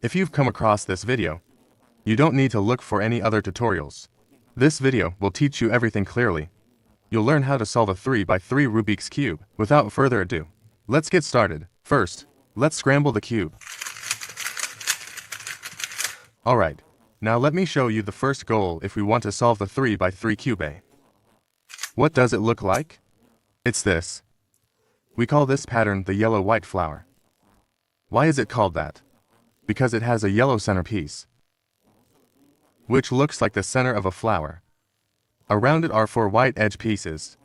If you've come across this video, you don't need to look for any other tutorials. This video will teach you everything clearly. You'll learn how to solve a 3x3 Rubik's Cube. Without further ado, let's get started. First, let's scramble the cube. Alright, now let me show you the first goal if we want to solve the 3x3 cube. What does it look like? It's this. We call this pattern the yellow-white flower. Why is it called that? Because it has a yellow centerpiece, which looks like the center of a flower. Around it are 4 white edge pieces.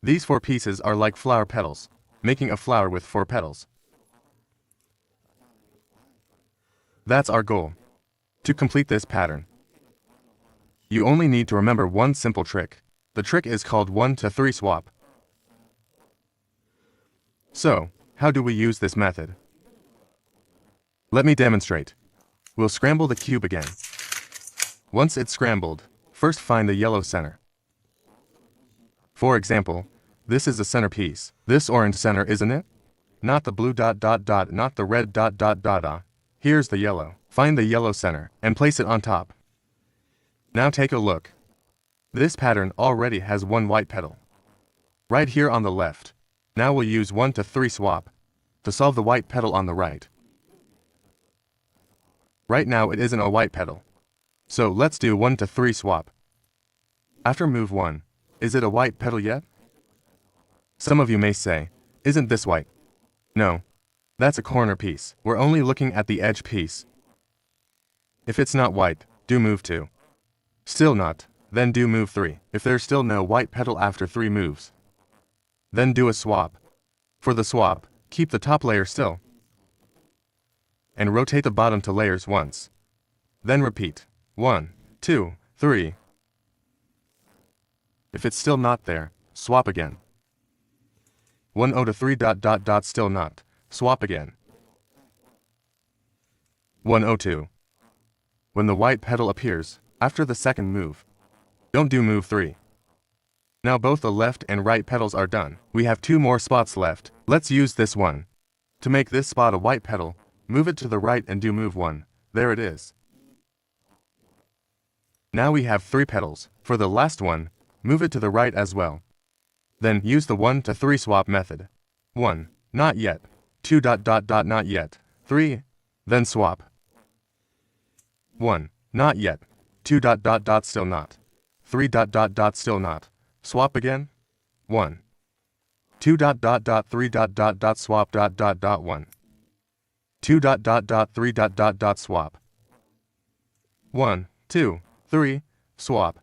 These 4 pieces are like flower petals, making a flower with 4 petals. That's our goal. To complete this pattern, you only need to remember one simple trick. The trick is called 1 to 3 swap. So, how do we use this method? Let me demonstrate. We'll scramble the cube again. Once it's scrambled, first find the yellow center. For example, this is the centerpiece. This orange center, isn't it? Not the blue ... not the red ... Here's the yellow. Find the yellow center and place it on top. Now take a look. This pattern already has 1 white petal. Right here on the left. Now we'll use 1 to 3 swap to solve the white petal on the right. Right now it isn't a white petal. So let's do 1 to 3 swap. After move 1, is it a white petal yet? Some of you may say, isn't this white? No. That's a corner piece. We're only looking at the edge piece. If it's not white, do move 2. Still not, then do move 3. If there's still no white petal after 3 moves, then do a swap. For the swap, keep the top layer still, and rotate the bottom 2 layers once. Then repeat. 1, 2, 3. If it's still not there, swap again. 1 to 3 ... still not. Swap again. 1 2. When the white petal appears, after the second move, don't do move 3. Now both the left and right petals are done. We have 2 more spots left. Let's use this one. To make this spot a white petal, move it to the right and do move 1. There it is. Now we have 3 petals. For the last one, move it to the right as well. Then use the 1 to 3 swap method. 1. Not yet. 2 ... not yet. 3. Then swap. 1. Not yet. 2 ... still not. 3 ... still not. Swap again. 1. 2 ... 3 ... swap ... 1. 2 ... 3 ... swap. 1, 2, 3, swap.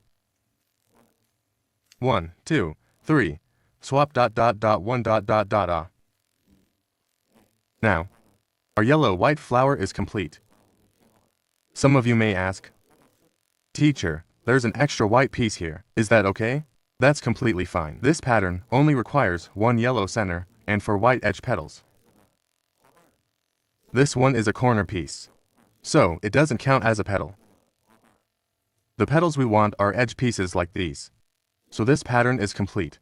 1, 2, 3, swap ... 1 ... Now, our yellow-white flower is complete. Some of you may ask, Teacher, there's an extra white piece here. Is that okay? That's completely fine. This pattern only requires 1 yellow center and 4 white edge petals. This one is a corner piece, so it doesn't count as a petal. The petals we want are edge pieces like these. So this pattern is complete.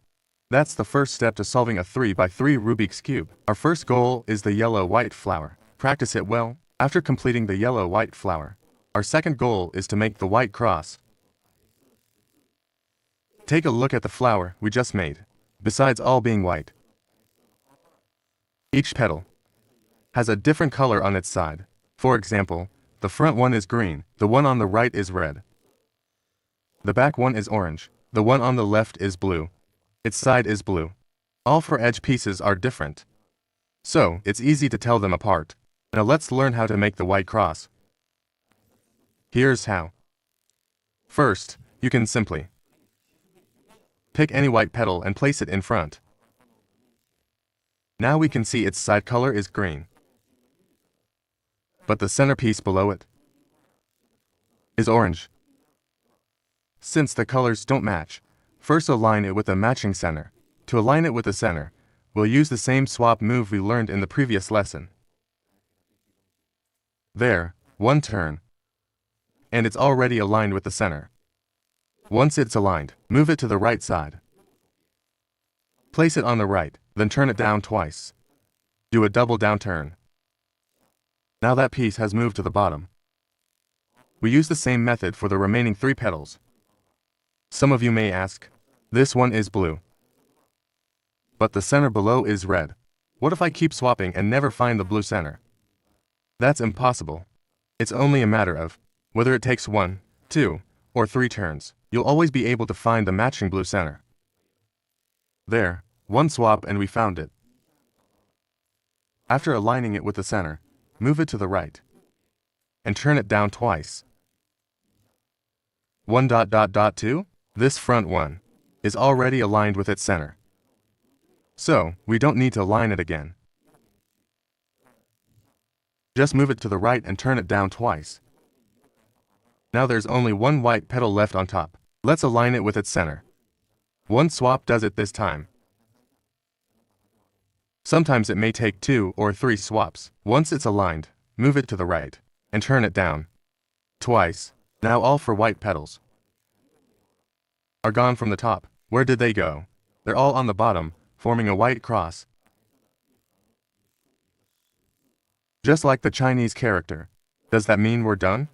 That's the first step to solving a 3x3 Rubik's Cube. Our first goal is the yellow-white flower. Practice it well. After completing the yellow-white flower, our second goal is to make the white cross. Take a look at the flower we just made. Besides all being white, each petal has a different color on its side. For example, the front one is green, the one on the right is red. The back one is orange, the one on the left is blue. Its side is blue. All 4 edge pieces are different, so it's easy to tell them apart. Now let's learn how to make the white cross. Here's how. First, you can simply pick any white petal and place it in front. Now we can see its side color is green, but the centerpiece below it is orange. Since the colors don't match, first align it with a matching center. To align it with the center, we'll use the same swap move we learned in the previous lesson. There, 1 turn, and it's already aligned with the center. Once it's aligned, move it to the right side. Place it on the right, then turn it down twice. Do a double down turn. Now that piece has moved to the bottom. We use the same method for the remaining 3 petals. Some of you may ask, this one is blue, but the center below is red. What if I keep swapping and never find the blue center? That's impossible. It's only a matter of whether it takes 1, 2, or 3 turns. You'll always be able to find the matching blue center. There, one swap and we found it. After aligning it with the center, move it to the right and turn it down twice. 1.2. This front one is already aligned with its center, so we don't need to align it again. Just move it to the right and turn it down twice. Now there's only one white petal left on top. Let's align it with its center. One swap does it this time. Sometimes it may take 2 or 3 swaps. Once it's aligned, move it to the right and turn it down twice. Now all 4 white petals are gone from the top. Where did they go? They're all on the bottom, forming a white cross. Just like the Chinese character. Does that mean we're done?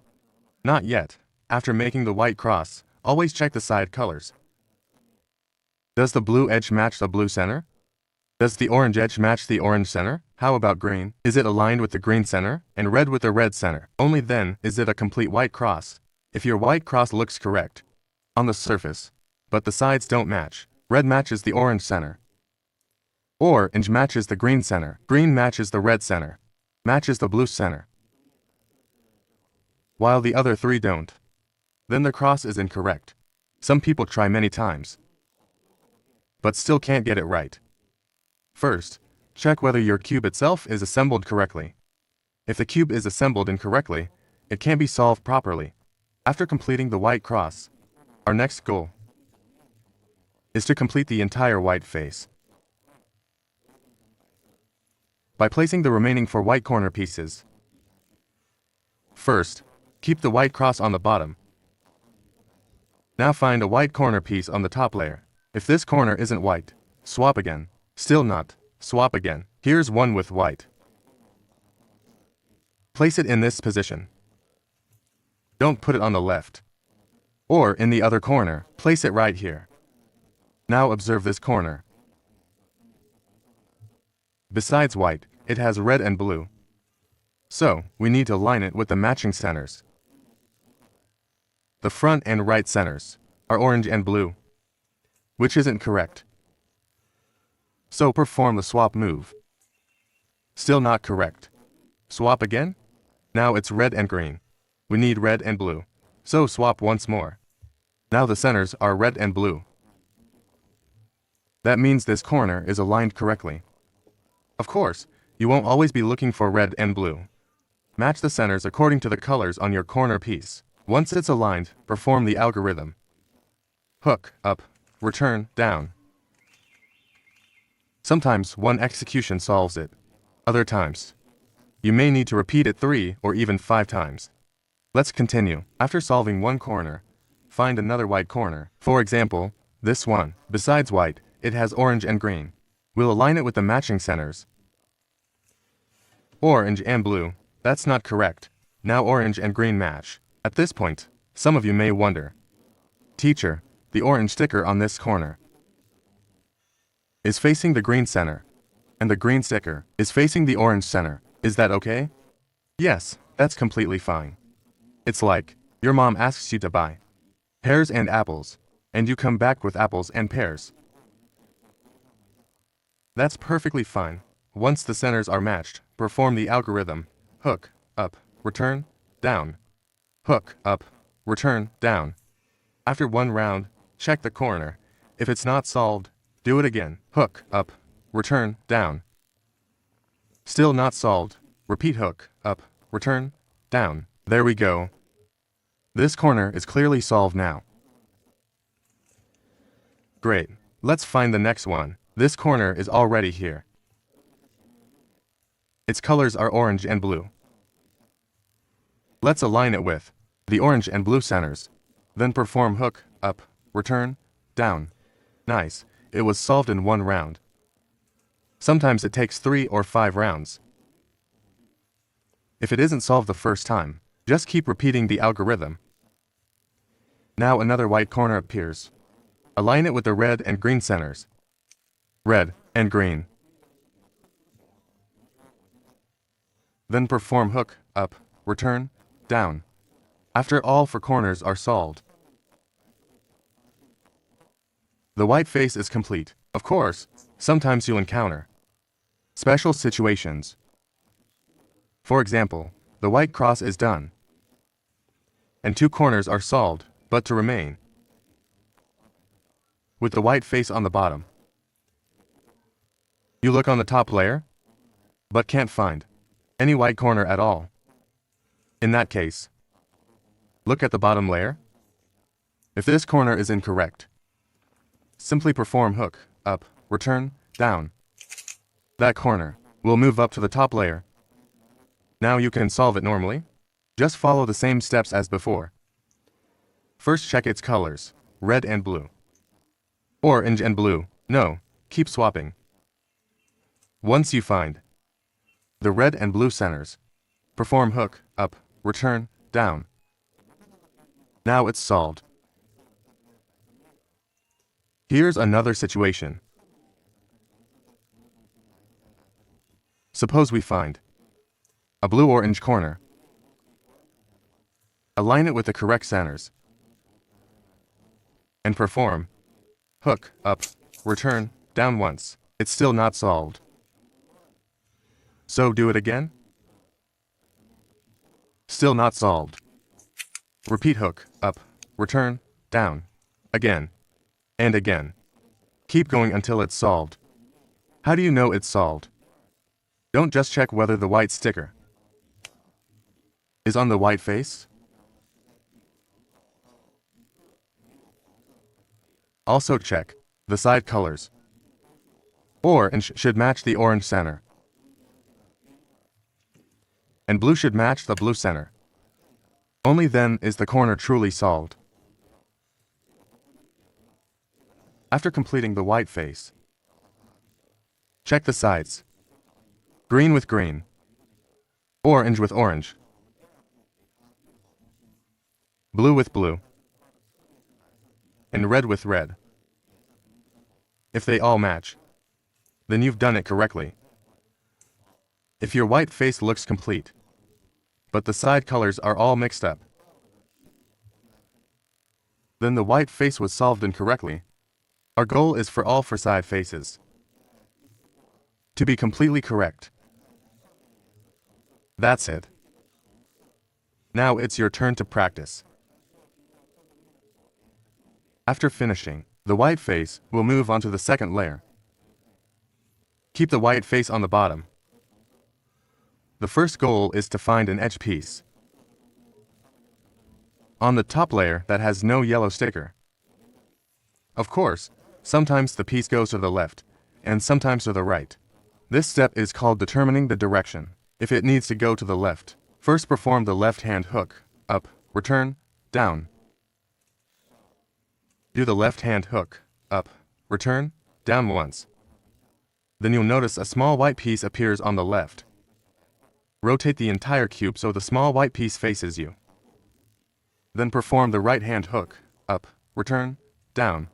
Not yet. After making the white cross, always check the side colors. Does the blue edge match the blue center? Does the orange edge match the orange center? How about green? Is it aligned with the green center and red with the red center? Only then is it a complete white cross. If your white cross looks correct on the surface, but the sides don't match, red matches the orange center. Orange matches the green center. Green matches the red center. Matches the blue center, while the other 3 don't. Then the cross is incorrect. Some people try many times, but still can't get it right. First, check whether your cube itself is assembled correctly. If the cube is assembled incorrectly, it can't be solved properly. After completing the white cross, our next goal is to complete the entire white face. By placing the remaining 4 white corner pieces. First, keep the white cross on the bottom. Now find a white corner piece on the top layer. If this corner isn't white, swap again. Still not, swap again. Here's one with white. Place it in this position. Don't put it on the left or in the other corner. Place it right here. Now observe this corner. Besides white, it has red and blue. So, we need to line it with the matching centers. The front and right centers are orange and blue, which isn't correct. So perform the swap move. Still not correct. Swap again? Now it's red and green. We need red and blue. So swap once more. Now the centers are red and blue. That means this corner is aligned correctly. Of course, you won't always be looking for red and blue. Match the centers according to the colors on your corner piece. Once it's aligned, perform the algorithm. Hook, up, return, down. Sometimes one execution solves it. Other times, you may need to repeat it 3 or even 5 times. Let's continue. After solving one corner, find another white corner. For example, this one. Besides white, it has orange and green. We'll align it with the matching centers. Orange and blue. That's not correct. Now orange and green match. At this point, some of you may wonder, teacher, the orange sticker on this corner is facing the green center, and the green sticker is facing the orange center. Is that okay? Yes, that's completely fine. It's like your mom asks you to buy pears and apples, and you come back with apples and pears. That's perfectly fine. Once the centers are matched, perform the algorithm. Hook, up, return, down. Hook, up, return, down. After one round, check the corner. If it's not solved, do it again. Hook, up, return, down. Still not solved. Repeat hook, up, return, down. There we go. This corner is clearly solved now. Great. Let's find the next one. This corner is already here. Its colors are orange and blue. Let's align it with the orange and blue centers. Then perform hook, up, return, down. Nice. It was solved in one round. Sometimes it takes 3 or 5 rounds. If it isn't solved the first time, just keep repeating the algorithm. Now another white corner appears. Align it with the red and green centers. Red and green. Then perform hook, up, return, down. After all four corners are solved, the white face is complete. Of course, sometimes you'll encounter special situations. For example, the white cross is done, and two corners are solved, but to remain with the white face on the bottom. You look on the top layer, but can't find any white corner at all. In that case, look at the bottom layer. If this corner is incorrect, simply perform hook, up, return, down. That corner will move up to the top layer. Now you can solve it normally. Just follow the same steps as before. First check its colors, red and blue. Orange and blue, no, keep swapping. Once you find the red and blue centers, perform hook, up, return, down. Now it's solved. Here's another situation. Suppose we find a blue-orange corner. Align it with the correct centers, and perform hook, up, return, down once. It's still not solved. So do it again. Still not solved. Repeat hook, up, return, down. Again. And again. Keep going until it's solved. How do you know it's solved? Don't just check whether the white sticker is on the white face. Also check the side colors. Orange should match the orange center, and blue should match the blue center. Only then is the corner truly solved. After completing the white face, check the sides. Green with green, orange with orange, blue with blue, and red with red. If they all match, then you've done it correctly. If your white face looks complete, but the side colors are all mixed up, then the white face was solved incorrectly. Our goal is for all four side faces to be completely correct. That's it. Now it's your turn to practice. After finishing the white face, we'll move on to the second layer. Keep the white face on the bottom. The first goal is to find an edge piece on the top layer that has no yellow sticker. Of course, sometimes the piece goes to the left, and sometimes to the right. This step is called determining the direction. If it needs to go to the left, first perform the left-hand hook, up, return, down. Do the left-hand hook, up, return, down once. Then you'll notice a small white piece appears on the left. Rotate the entire cube so the small white piece faces you. Then perform the right-hand hook, up, return, down.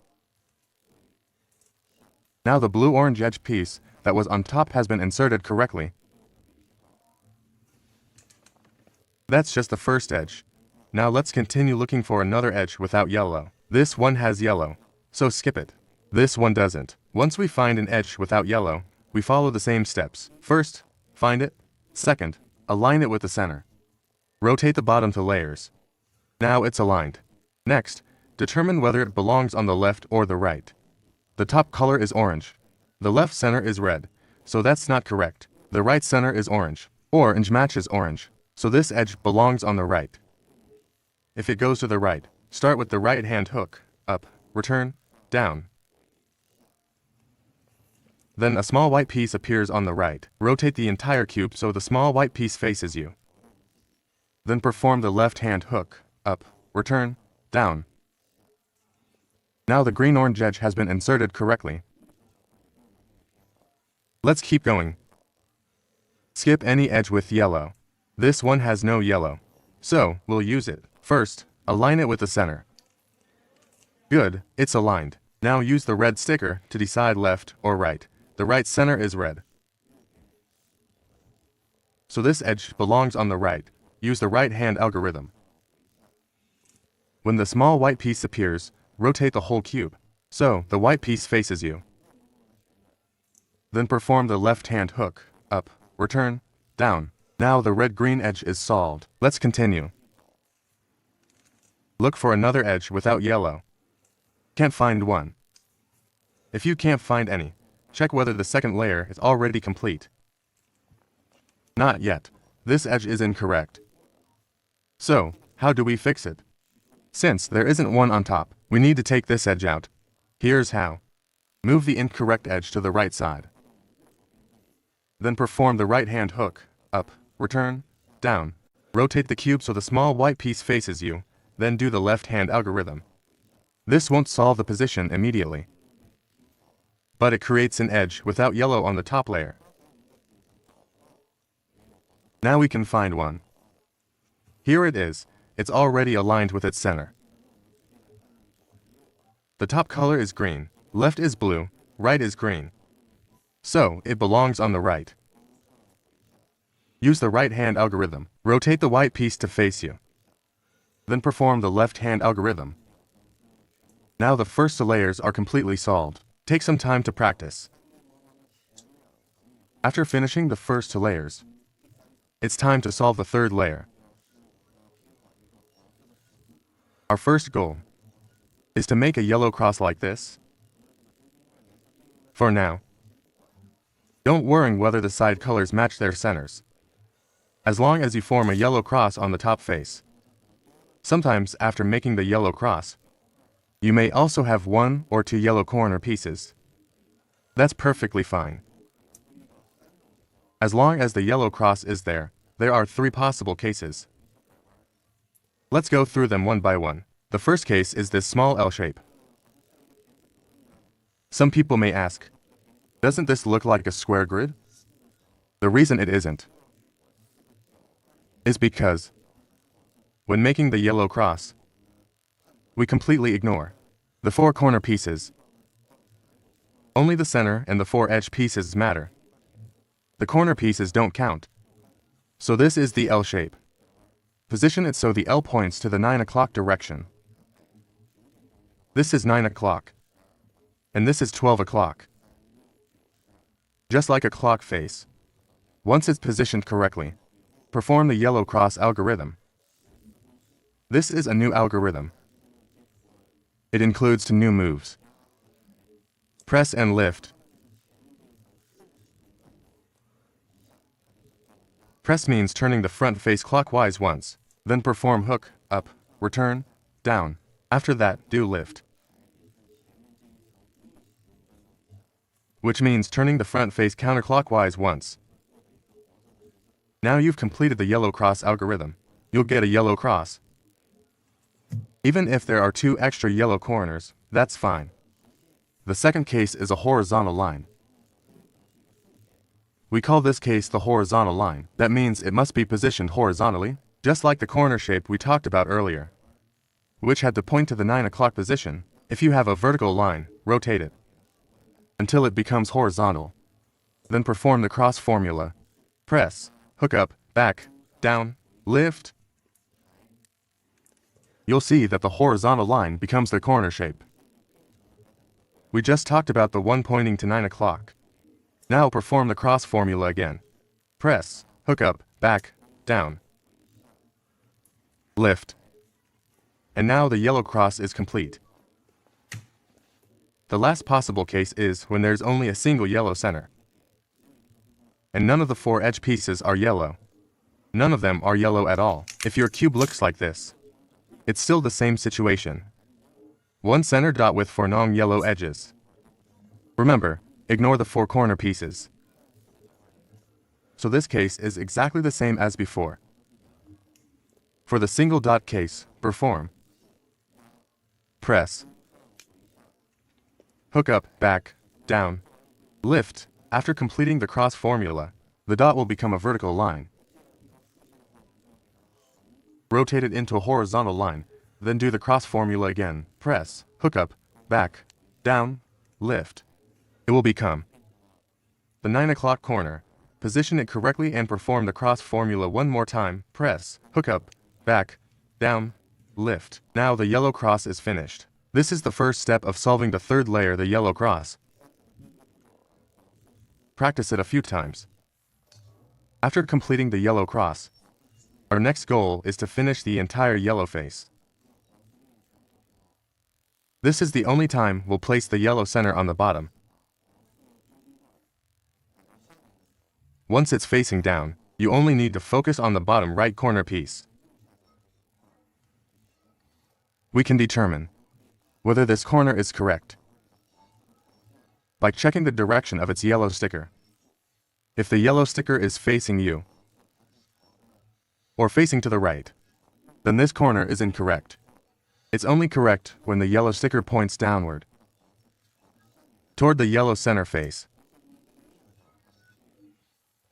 Now the blue-orange edge piece that was on top has been inserted correctly. That's just the first edge. Now let's continue looking for another edge without yellow. This one has yellow, so skip it. This one doesn't. Once we find an edge without yellow, we follow the same steps. First, find it. Second, align it with the center. Rotate the bottom to layers. Now it's aligned. Next, determine whether it belongs on the left or the right. The top color is orange. The left center is red, so that's not correct. The right center is orange. Orange matches orange, so this edge belongs on the right. If it goes to the right, start with the right-hand hook, up, return, down. Then a small white piece appears on the right. Rotate the entire cube so the small white piece faces you. Then perform the left-hand hook, up, return, down. Now the green-orange edge has been inserted correctly. Let's keep going. Skip any edge with yellow. This one has no yellow, so we'll use it. First, align it with the center. Good, it's aligned. Now use the red sticker to decide left or right. The right center is red, so this edge belongs on the right. Use the right-hand algorithm. When the small white piece appears, rotate the whole cube, so the white piece faces you. Then perform the left-hand hook, up, return, down. Now the red-green edge is solved. Let's continue. Look for another edge without yellow. Can't find one. If you can't find any, check whether the second layer is already complete. Not yet. This edge is incorrect. So, how do we fix it? Since there isn't one on top, we need to take this edge out. Here's how. Move the incorrect edge to the right side. Then perform the right-hand hook, up, return, down. Rotate the cube so the small white piece faces you, then do the left-hand algorithm. This won't solve the position immediately, but it creates an edge without yellow on the top layer. Now we can find one. Here it is. It's already aligned with its center. The top color is green, left is blue, right is green. So, it belongs on the right. Use the right-hand algorithm. Rotate the white piece to face you. Then perform the left-hand algorithm. Now the first two layers are completely solved. Take some time to practice. After finishing the first two layers, it's time to solve the third layer. Our first goal is to make a yellow cross like this. For now, don't worry whether the side colors match their centers, as long as you form a yellow cross on the top face. Sometimes after making the yellow cross, you may also have one or two yellow corner pieces. That's perfectly fine. As long as the yellow cross is there, there are three possible cases. Let's go through them one by one. The first case is this small L shape. Some people may ask, doesn't this look like a square grid? The reason it isn't is because when making the yellow cross, we completely ignore the four corner pieces. Only the center and the four edge pieces matter. The corner pieces don't count. So this is the L shape. Position it so the L points to the 9 o'clock direction. This is 9 o'clock. And this is 12 o'clock. Just like a clock face. Once it's positioned correctly, perform the yellow cross algorithm. This is a new algorithm. It includes two new moves. Press and lift. Press means turning the front face clockwise once, then perform hook, up, return, down. After that, do lift, which means turning the front face counterclockwise once. Now you've completed the yellow cross algorithm. You'll get a yellow cross. Even if there are two extra yellow corners, that's fine. The second case is a horizontal line. We call this case the horizontal line. That means it must be positioned horizontally, just like the corner shape we talked about earlier, which had to point to the 9 o'clock position. If you have a vertical line, rotate it until it becomes horizontal. Then perform the cross formula. Press, hook up, back, down, lift. You'll see that the horizontal line becomes the corner shape. We just talked about the one pointing to 9 o'clock. Now perform the cross formula again. Press, hook up, back, down, lift. And now the yellow cross is complete. The last possible case is when there's only a single yellow center, and none of the four edge pieces are yellow. None of them are yellow at all. If your cube looks like this, it's still the same situation. One center dot with four non-yellow edges. Remember, ignore the four corner pieces. So this case is exactly the same as before. For the single dot case, perform. Press. Hook up, back, down, lift. After completing the cross formula, the dot will become a vertical line. Rotate it into a horizontal line, then do the cross formula again. Press, hook up, back, down, lift. It will become the 9 o'clock corner. Position it correctly and perform the cross formula one more time. Press, hook up, back, down, lift. Now the yellow cross is finished. This is the first step of solving the third layer, the yellow cross. Practice it a few times. After completing the yellow cross, our next goal is to finish the entire yellow face. This is the only time we'll place the yellow center on the bottom. Once it's facing down, you only need to focus on the bottom right corner piece. We can determine whether this corner is correct by checking the direction of its yellow sticker. If the yellow sticker is facing you or facing to the right, then this corner is incorrect. It's only correct when the yellow sticker points downward toward the yellow center face.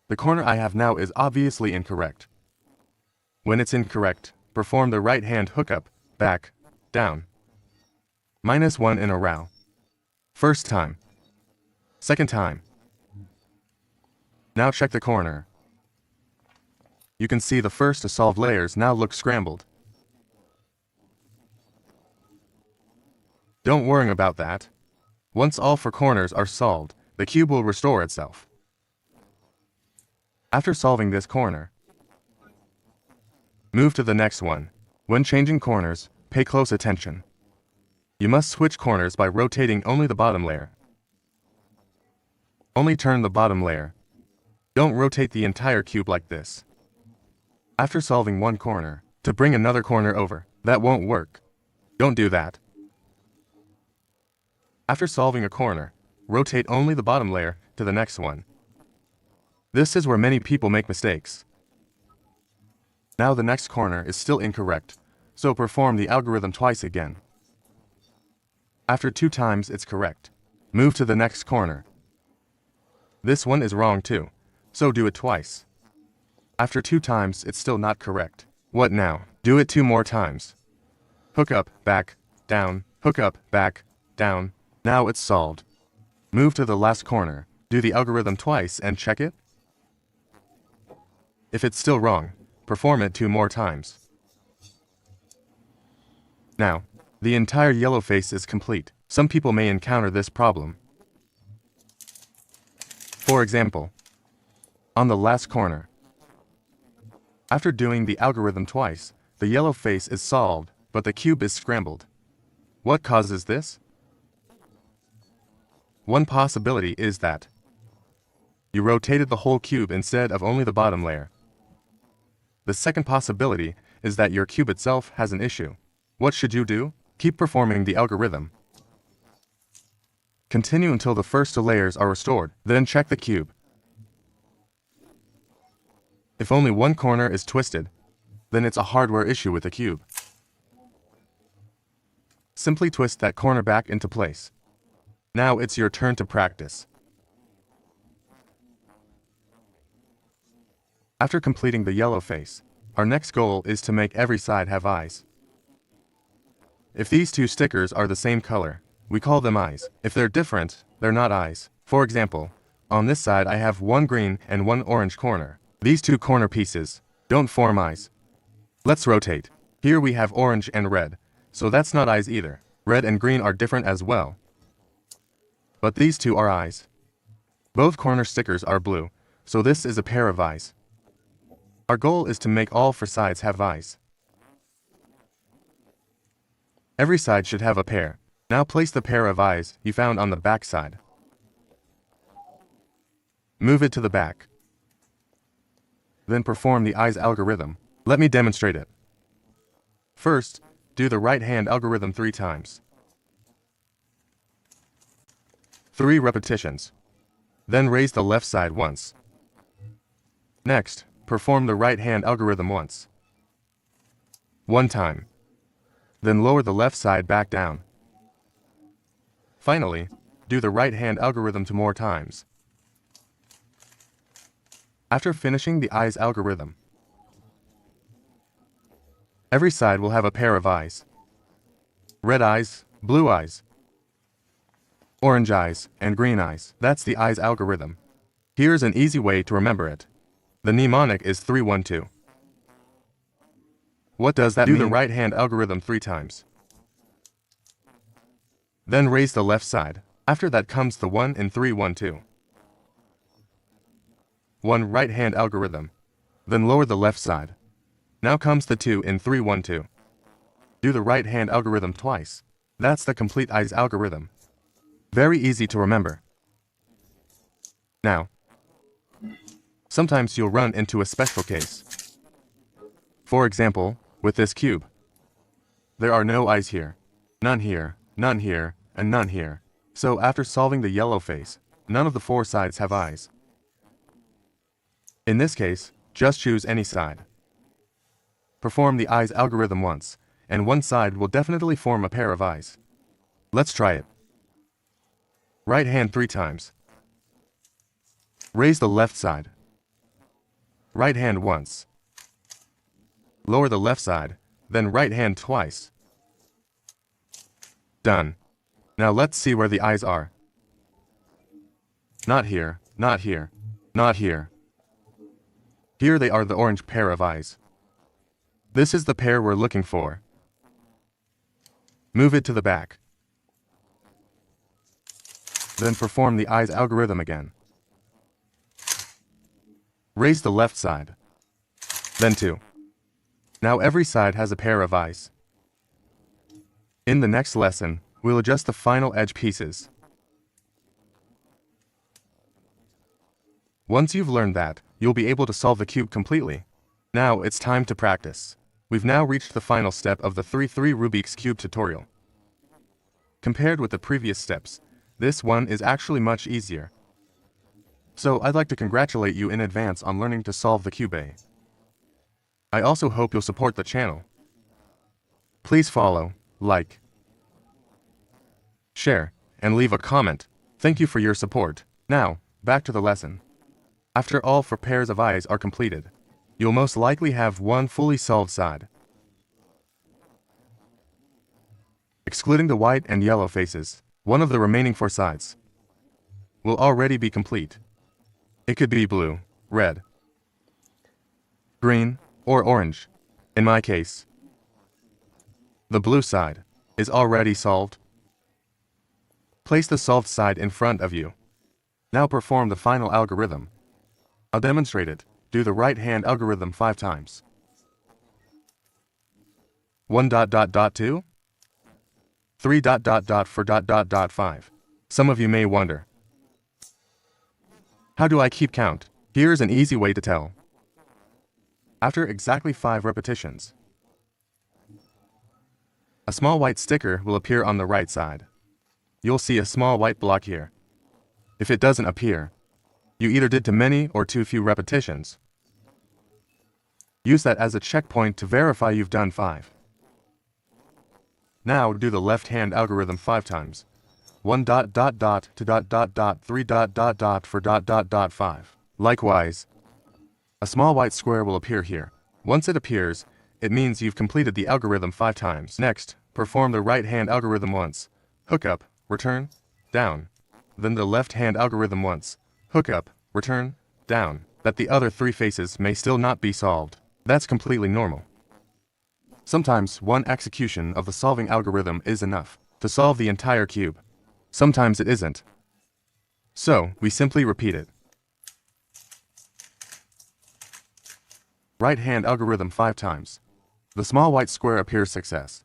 The corner I have now is obviously incorrect. When it's incorrect, perform the right hand hookup, back, down. -1 in a row. First time. Second time. Now check the corner. You can see the first to solve layers now look scrambled. Don't worry about that. Once all 4 corners are solved, the cube will restore itself. After solving this corner, move to the next one. When changing corners, pay close attention. You must switch corners by rotating only the bottom layer. Only turn the bottom layer. Don't rotate the entire cube like this. After solving one corner, to bring another corner over, that won't work. Don't do that. After solving a corner, rotate only the bottom layer to the next one. This is where many people make mistakes. Now the next corner is still incorrect, so perform the algorithm twice again. After 2 times it's correct. Move to the next corner. This one is wrong too, so do it twice. After 2 times it's still not correct. What now? Do it 2 more times. Hook up, back, down, hook up, back, down. Now it's solved. Move to the last corner. Do the algorithm twice and check it. If it's still wrong, perform it 2 more times. Now, the entire yellow face is complete. Some people may encounter this problem. For example, on the last corner, after doing the algorithm twice, the yellow face is solved, but the cube is scrambled. What causes this? One possibility is that you rotated the whole cube instead of only the bottom layer. The second possibility is that your cube itself has an issue. What should you do? Keep performing the algorithm. Continue until the first 2 layers are restored, then check the cube. If only one corner is twisted, then it's a hardware issue with the cube. Simply twist that corner back into place. Now it's your turn to practice. After completing the yellow face, our next goal is to make every side have eyes. If these 2 stickers are the same color, we call them eyes. If they're different, they're not eyes. For example, on this side I have 1 green and 1 orange corner. These 2 corner pieces don't form eyes. Let's rotate. Here we have orange and red, so that's not eyes either. Red and green are different as well. But these 2 are eyes. Both corner stickers are blue, so this is a pair of eyes. Our goal is to make all 4 sides have eyes. Every side should have a pair. Now place the pair of eyes you found on the back side. Move it to the back. Then perform the eyes algorithm. Let me demonstrate it. First, do the right hand algorithm 3 times. 3 repetitions. Then raise the left side once. Next, perform the right hand algorithm once. 1 time. Then lower the left side back down. Finally, do the right hand algorithm 2 more times. After finishing the eyes algorithm, Every side will have a pair of eyes. Red eyes, blue eyes, orange eyes, and green eyes. That's the eyes algorithm. Here's an easy way to remember it. The mnemonic is 312. What does that mean? Do the right-hand algorithm 3 times. Then raise the left side. After that comes the 1 in 312. 1 right-hand algorithm. Then lower the left side. Now comes the 2 in 312. Do the right-hand algorithm twice. That's the complete eyes algorithm. Very easy to remember. Now, sometimes you'll run into a special case. For example, with this cube. There are no eyes here. None here, none here, and none here. So after solving the yellow face, none of the 4 sides have eyes. In this case, just choose any side. Perform the eyes algorithm once, and one side will definitely form a pair of eyes. Let's try it. Right hand 3 times. Raise the left side. Right hand once. Lower the left side, then right hand twice. Done. Now let's see where the eyes are. Not here, not here, not here. Here they are, the orange pair of eyes. This is the pair we're looking for. Move it to the back. Then perform the eyes algorithm again. Raise the left side. Then 2. Now every side has a pair of eyes. In the next lesson, we'll adjust the final edge pieces. Once you've learned that, you'll be able to solve the cube completely. Now it's time to practice. We've now reached the final step of the 3-3 Rubik's Cube tutorial. Compared with the previous steps, this one is actually much easier. So I'd like to congratulate you in advance on learning to solve the cube. I also hope you'll support the channel. Please follow, like, share, and leave a comment. Thank you for your support. Now, back to the lesson. After all 4 pairs of eyes are completed, you'll most likely have one fully solved side. Excluding the white and yellow faces, one of the remaining 4 sides will already be complete. It could be blue, red, green, or orange. In my case, the blue side is already solved. Place the solved side in front of you. Now perform the final algorithm. I'll demonstrate it. Do the right-hand algorithm 5 times. 1.2 3 5. Some of you may wonder, how do I keep count? Here's an easy way to tell. After exactly 5 repetitions, a small white sticker will appear on the right side. You'll see a small white block here. If it doesn't appear, you either did too many or too few repetitions. Use that as a checkpoint to verify you've done 5. Now do the left-hand algorithm 5 times. 1.2 3 4 Likewise, a small white square will appear here. Once it appears, it means you've completed the algorithm 5 times. Next, perform the right-hand algorithm once. Hook up, return, down. Then the left-hand algorithm once. Hook up, return, down. That the other 3 faces may still not be solved. That's completely normal. Sometimes one execution of the solving algorithm is enough to solve the entire cube. Sometimes it isn't. So, we simply repeat it. Right-hand algorithm 5 times. The small white square appears success.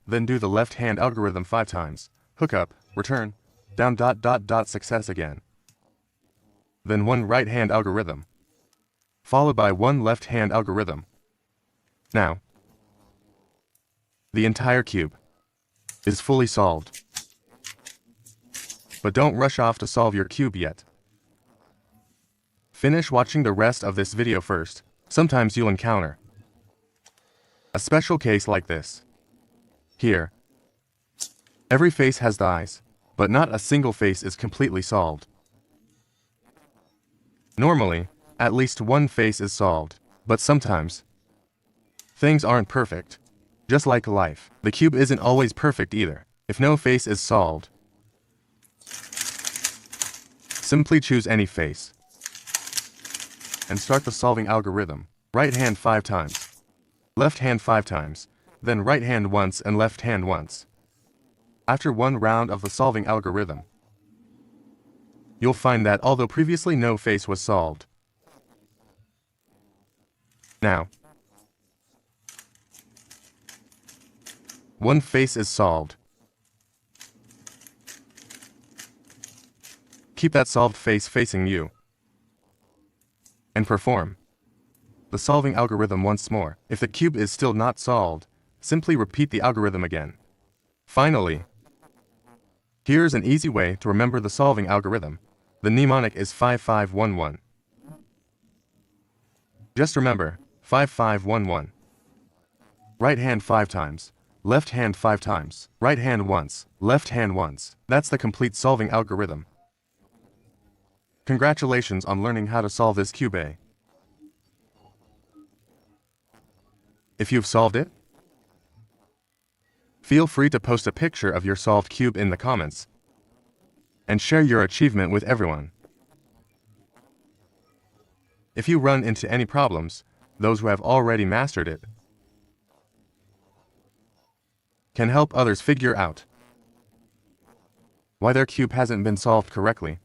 Then do the left-hand algorithm 5 times. Hook up, return, down success again. Then 1 right-hand algorithm, followed by 1 left-hand algorithm. Now, the entire cube is fully solved. But don't rush off to solve your cube yet. Finish watching the rest of this video first. Sometimes you'll encounter a special case like this. Here, every face has the eyes, but not a single face is completely solved. Normally, at least one face is solved, but sometimes things aren't perfect. Just like life, the cube isn't always perfect either. If no face is solved, simply choose any face and start the solving algorithm. Right hand 5 times, left hand 5 times, then right hand once and left hand once. After one round of the solving algorithm, you'll find that although previously no face was solved, now one face is solved. Keep that solved face facing you and perform the solving algorithm once more. If the cube is still not solved, simply repeat the algorithm again. Finally, here's an easy way to remember the solving algorithm. The mnemonic is 5511. Just remember, 5511. Right hand 5 times, left hand 5 times, right hand once, left hand once. That's the complete solving algorithm. Congratulations on learning how to solve this cube A. If you've solved it, feel free to post a picture of your solved cube in the comments and share your achievement with everyone. If you run into any problems, those who have already mastered it can help others figure out why their cube hasn't been solved correctly.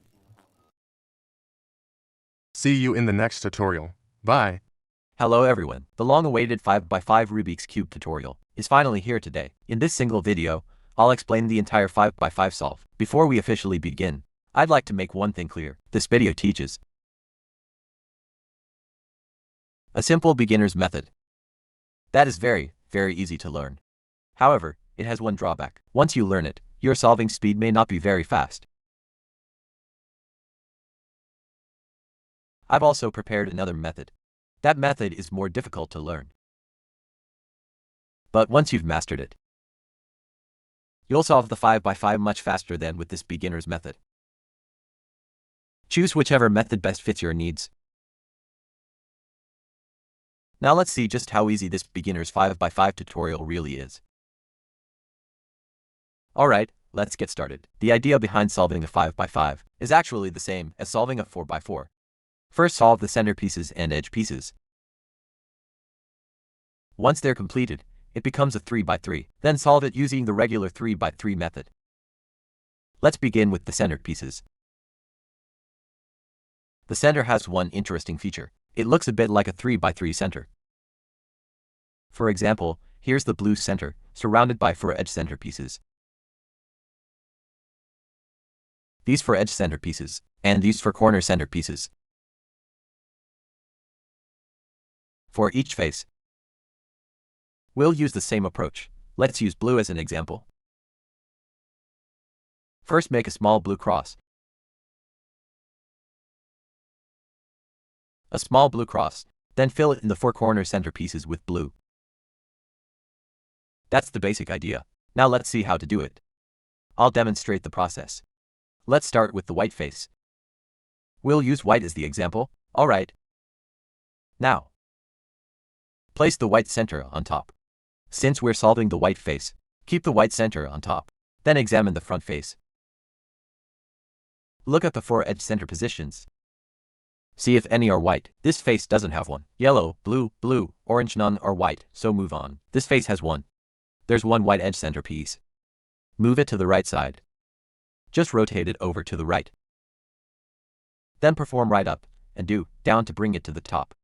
See you in the next tutorial. Bye. Hello everyone, the long-awaited 5x5 Rubik's Cube tutorial is finally here today. In this single video, I'll explain the entire 5x5 solve. Before we officially begin, I'd like to make one thing clear. This video teaches a simple beginner's method that is very, very easy to learn. However, it has one drawback. Once you learn it, your solving speed may not be very fast. I've also prepared another method. That method is more difficult to learn. But once you've mastered it, you'll solve the 5x5 much faster than with this beginner's method. Choose whichever method best fits your needs. Now let's see just how easy this beginner's 5x5 tutorial really is. Alright, let's get started. The idea behind solving a 5x5 is actually the same as solving a 4x4. First, solve the center pieces and edge pieces. Once they're completed, it becomes a 3x3. Then solve it using the regular 3x3 method. Let's begin with the center pieces. The center has one interesting feature. It looks a bit like a 3x3 center. For example, here's the blue center, surrounded by 4 edge center pieces. These 4 edge center pieces, and these 4 corner center pieces. For each face, we'll use the same approach. Let's use blue as an example. First, make a small blue cross. A small blue cross, then fill it in the 4 corner center pieces with blue. That's the basic idea. Now let's see how to do it. I'll demonstrate the process. Let's start with the white face. We'll use white as the example. Alright. Now, place the white center on top. Since we're solving the white face, keep the white center on top. Then examine the front face. Look at the 4 edge center positions. See if any are white. This face doesn't have one. Yellow, blue, blue, orange, none are white, so move on. This face has one. There's one white edge center piece. Move it to the right side. Just rotate it over to the right. Then perform right up and down to bring it to the top.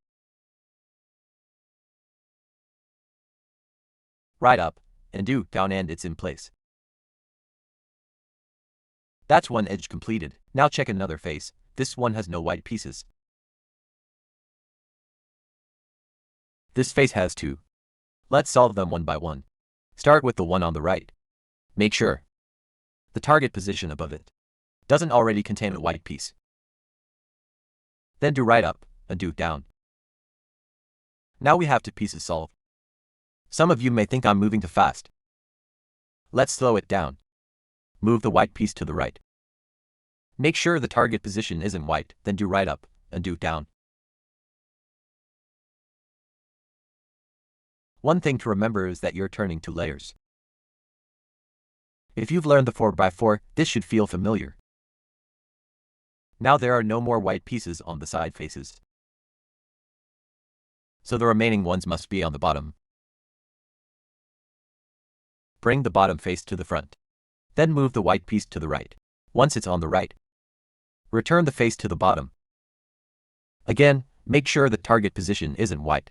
Right up and down, and it's in place. That's one edge completed. Now check another face. This one has no white pieces. This face has 2. Let's solve them one by one. Start with the one on the right. Make sure the target position above it doesn't already contain a white piece. Then do right up and down. Now we have 2 pieces solved. Some of you may think I'm moving too fast. Let's slow it down. Move the white piece to the right. Make sure the target position isn't white, then do right up and down. One thing to remember is that you're turning two layers. If you've learned the 4x4, this should feel familiar. Now there are no more white pieces on the side faces, so the remaining ones must be on the bottom. Bring the bottom face to the front. Then move the white piece to the right. Once it's on the right, return the face to the bottom. Again, make sure the target position isn't white.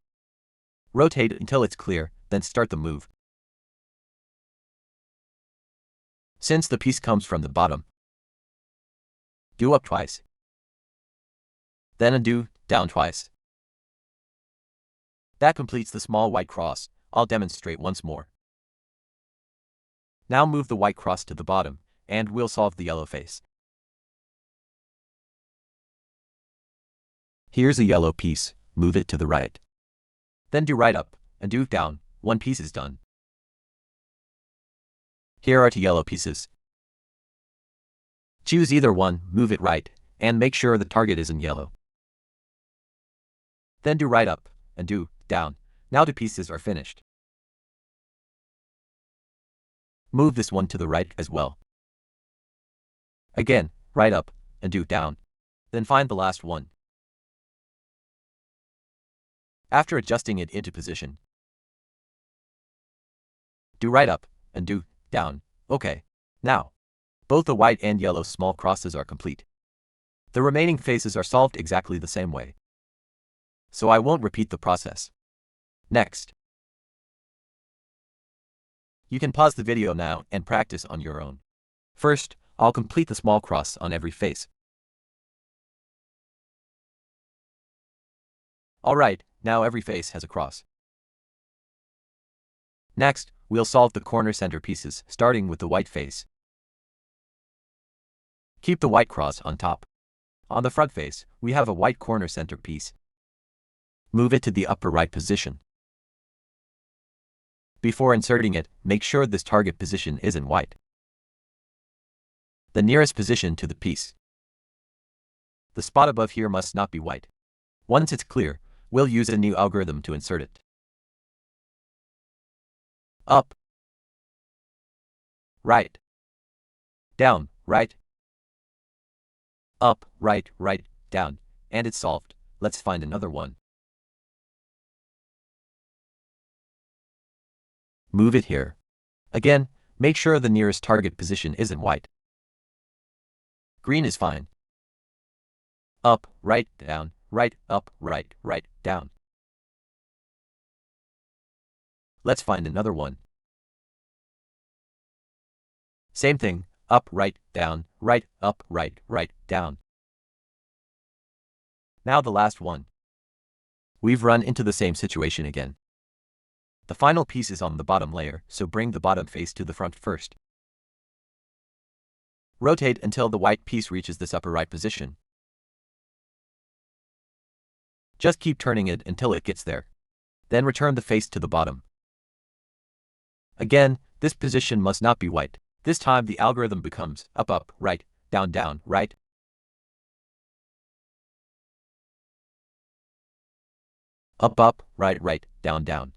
Rotate until it's clear, then start the move. Since the piece comes from the bottom, do up twice. Then undo, down twice. That completes the small white cross. I'll demonstrate once more. Now move the white cross to the bottom, and we'll solve the yellow face. Here's a yellow piece, move it to the right. Then do right up, and do down, one piece is done. Here are two yellow pieces. Choose either one, move it right, and make sure the target is in yellow. Then do right up, and do down. Now the pieces are finished. Move this one to the right as well. Again, right up, and do down. Then find the last one. After adjusting it into position, do right up, and do down. Okay. Now, both the white and yellow small crosses are complete. The remaining faces are solved exactly the same way, so I won't repeat the process. Next, you can pause the video now and practice on your own. First, I'll complete the small cross on every face. Alright, now every face has a cross. Next, we'll solve the corner center pieces, starting with the white face. Keep the white cross on top. On the front face, we have a white corner center piece. Move it to the upper right position. Before inserting it, make sure this target position isn't white. The nearest position to the piece. The spot above here must not be white. Once it's clear, we'll use a new algorithm to insert it. Up, right, down, right, up, right, right, down, and it's solved. Let's find another one. Move it here. Again, make sure the nearest target position isn't white. Green is fine. Up, right, down, right, up, right, right, down. Let's find another one. Same thing, up, right, up, right, right, down. Now the last one. We've run into the same situation again. The final piece is on the bottom layer, so bring the bottom face to the front first. Rotate until the white piece reaches this upper right position. Just keep turning it until it gets there. Then return the face to the bottom. Again, this position must not be white. This time the algorithm becomes up, up, right, down, down, right. Up, up, right, right, down, down.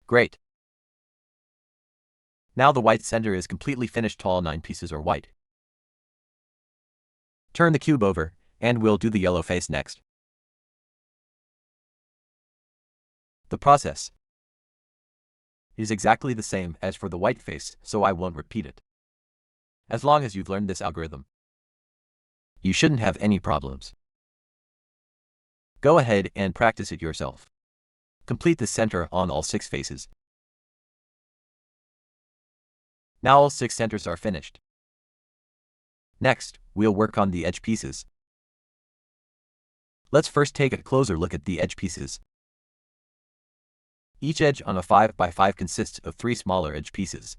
Great. Now the white center is completely finished. All 9 pieces are white. Turn the cube over, and we'll do the yellow face next. The process is exactly the same as for the white face, so I won't repeat it. As long as you've learned this algorithm, you shouldn't have any problems. Go ahead and practice it yourself. Complete the center on all 6 faces. Now all 6 centers are finished. Next, we'll work on the edge pieces. Let's first take a closer look at the edge pieces. Each edge on a 5x5 consists of 3 smaller edge pieces.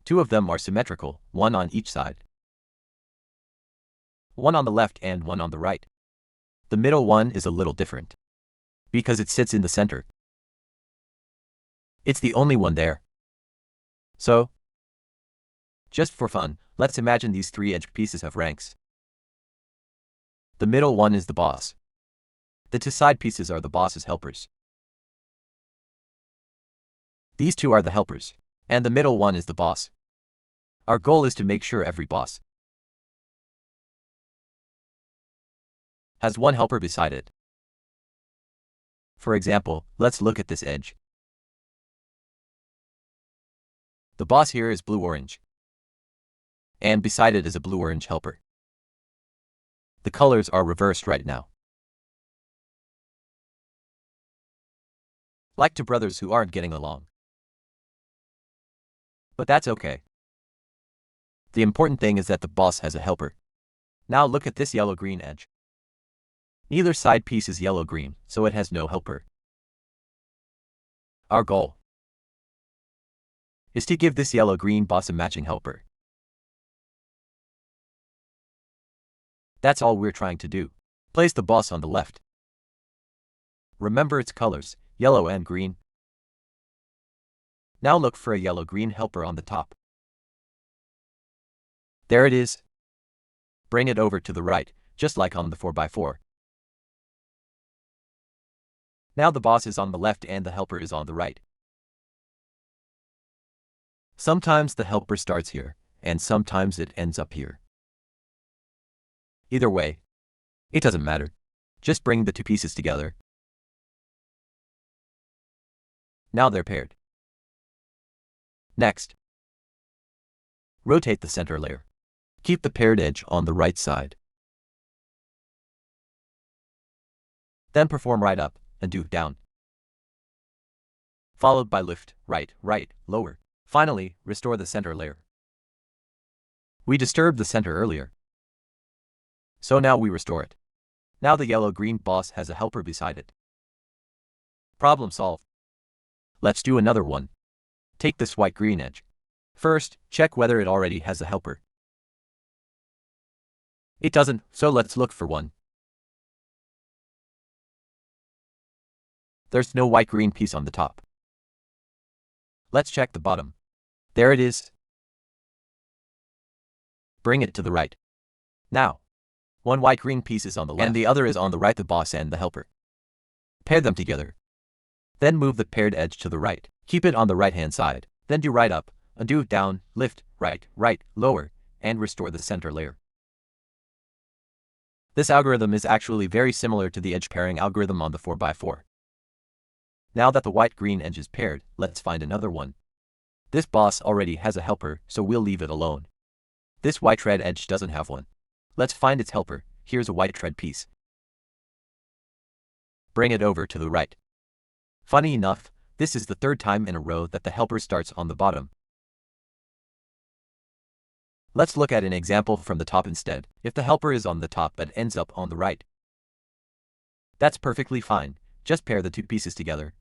2 of them are symmetrical, one on each side. One on the left and one on the right. The middle one is a little different, because it sits in the center. It's the only one there. So, just for fun, let's imagine these 3 edge pieces have ranks. The middle one is the boss. The two side pieces are the boss's helpers. These two are the helpers, and the middle one is the boss. Our goal is to make sure every boss has one helper beside it. For example, let's look at this edge. The boss here is blue-orange, and beside it is a blue-orange helper. The colors are reversed right now. Like two brothers who aren't getting along. But that's okay. The important thing is that the boss has a helper. Now look at this yellow-green edge. Neither side piece is yellow-green, so it has no helper. Our goal is to give this yellow-green boss a matching helper. That's all we're trying to do. Place the boss on the left. Remember its colors, yellow and green. Now look for a yellow-green helper on the top. There it is. Bring it over to the right, just like on the 4x4. Now the boss is on the left and the helper is on the right. Sometimes the helper starts here, and sometimes it ends up here. Either way, it doesn't matter. Just bring the two pieces together. Now they're paired. Next, rotate the center layer. Keep the paired edge on the right side. Then perform right up and do down, followed by lift, right, right, lower. Finally, restore the center layer. We disturbed the center earlier, so now we restore it. Now the yellow-green boss has a helper beside it. Problem solved. Let's do another one. Take this white-green edge. First, check whether it already has a helper. It doesn't, so let's look for one. There's no white-green piece on the top. Let's check the bottom. There it is. Bring it to the right. Now, one white-green piece is on the left and the other is on the right, the boss and the helper. Pair them together. Then move the paired edge to the right. Keep it on the right-hand side. Then do right up, undo down, lift, right, right, lower, and restore the center layer. This algorithm is actually very similar to the edge pairing algorithm on the 4x4. Now that the white-green edge is paired, let's find another one. This boss already has a helper, so we'll leave it alone. This white-red edge doesn't have one. Let's find its helper. Here's a white-red piece. Bring it over to the right. Funny enough, this is the third time in a row that the helper starts on the bottom. Let's look at an example from the top instead. If the helper is on the top but ends up on the right, that's perfectly fine. Just pair the two pieces together.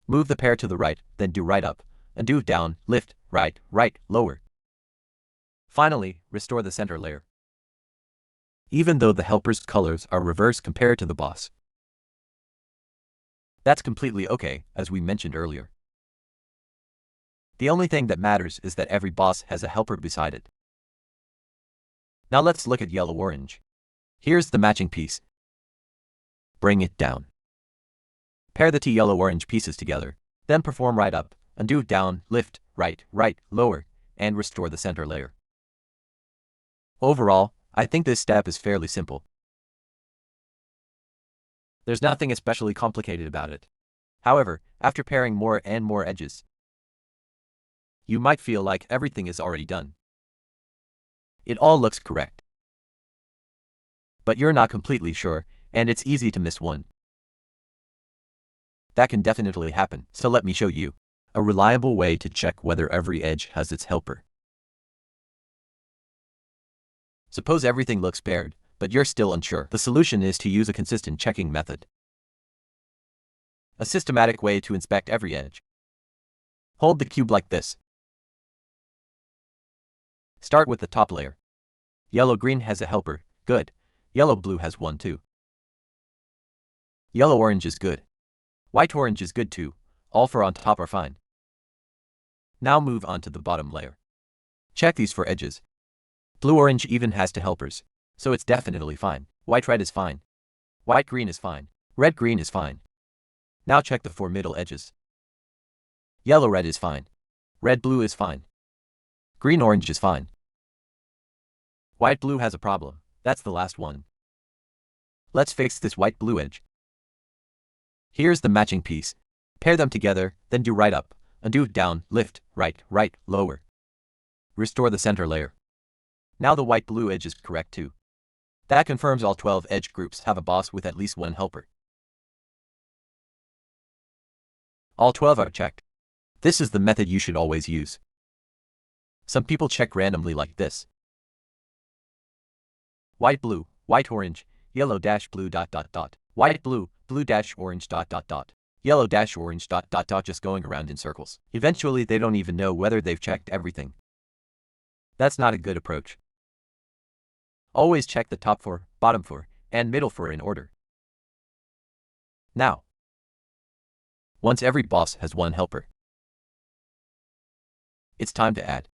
Move the pair to the right, then do right up, and do down, lift, right, right, lower. Finally, restore the center layer. Even though the helper's colors are reversed compared to the boss, that's completely okay, as we mentioned earlier. The only thing that matters is that every boss has a helper beside it. Now let's look at yellow-orange. Here's the matching piece. Bring it down. Pair the two yellow-orange pieces together, then perform right up, undo down, lift, right, right, lower, and restore the center layer. Overall, I think this step is fairly simple. There's nothing especially complicated about it. However, after pairing more and more edges, you might feel like everything is already done. It all looks correct. But you're not completely sure, and it's easy to miss one. That can definitely happen, so let me show you a reliable way to check whether every edge has its helper. Suppose everything looks paired, but you're still unsure. The solution is to use a consistent checking method. A systematic way to inspect every edge. Hold the cube like this. Start with the top layer. Yellow-green has a helper, good. Yellow-blue has one too. Yellow-orange is good. White-orange is good too. All four on top are fine. Now move on to the bottom layer. Check these four edges. Blue-orange even has two helpers, so it's definitely fine. White-red is fine. White-green is fine. Red-green is fine. Now check the 4 middle edges. Yellow-red is fine. Red-blue is fine. Green-orange is fine. White-blue has a problem. That's the last one. Let's fix this white-blue edge. Here's the matching piece. Pair them together, then do right up, undo down, lift, right, right, lower. Restore the center layer. Now the white-blue edge is correct too. That confirms all 12 edge groups have a boss with at least one helper. All 12 are checked. This is the method you should always use. Some people check randomly like this. White-blue, white-orange, yellow-blue ... White-blue, blue-orange ... Yellow-orange ... just going around in circles. Eventually they don't even know whether they've checked everything. That's not a good approach. Always check the top 4, bottom 4, and middle 4 in order. Now, once every boss has one helper, it's time to add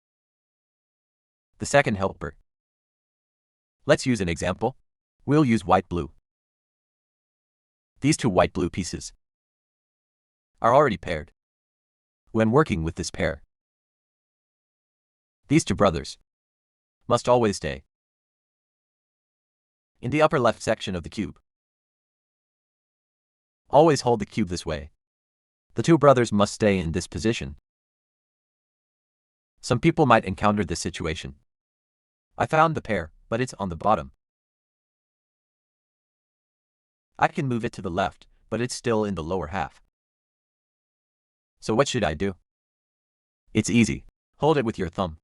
the second helper. Let's use an example. We'll use white-blue. These 2 white-blue pieces are already paired. When working with this pair, these 2 brothers must always stay in the upper left section of the cube. Always hold the cube this way. The 2 brothers must stay in this position. Some people might encounter this situation. I found the pair, but it's on the bottom. I can move it to the left, but it's still in the lower half. So what should I do? It's easy. Hold it with your thumb.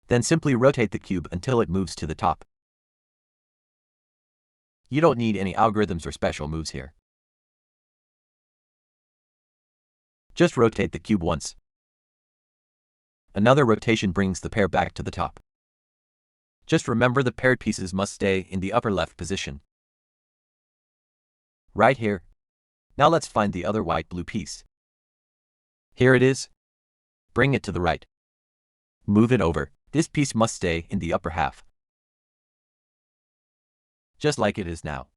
Then simply rotate the cube until it moves to the top. You don't need any algorithms or special moves here. Just rotate the cube once. Another rotation brings the pair back to the top. Just remember the paired pieces must stay in the upper left position. Right here. Now let's find the other white-blue piece. Here it is. Bring it to the right. Move it over. This piece must stay in the upper half, just like it is now.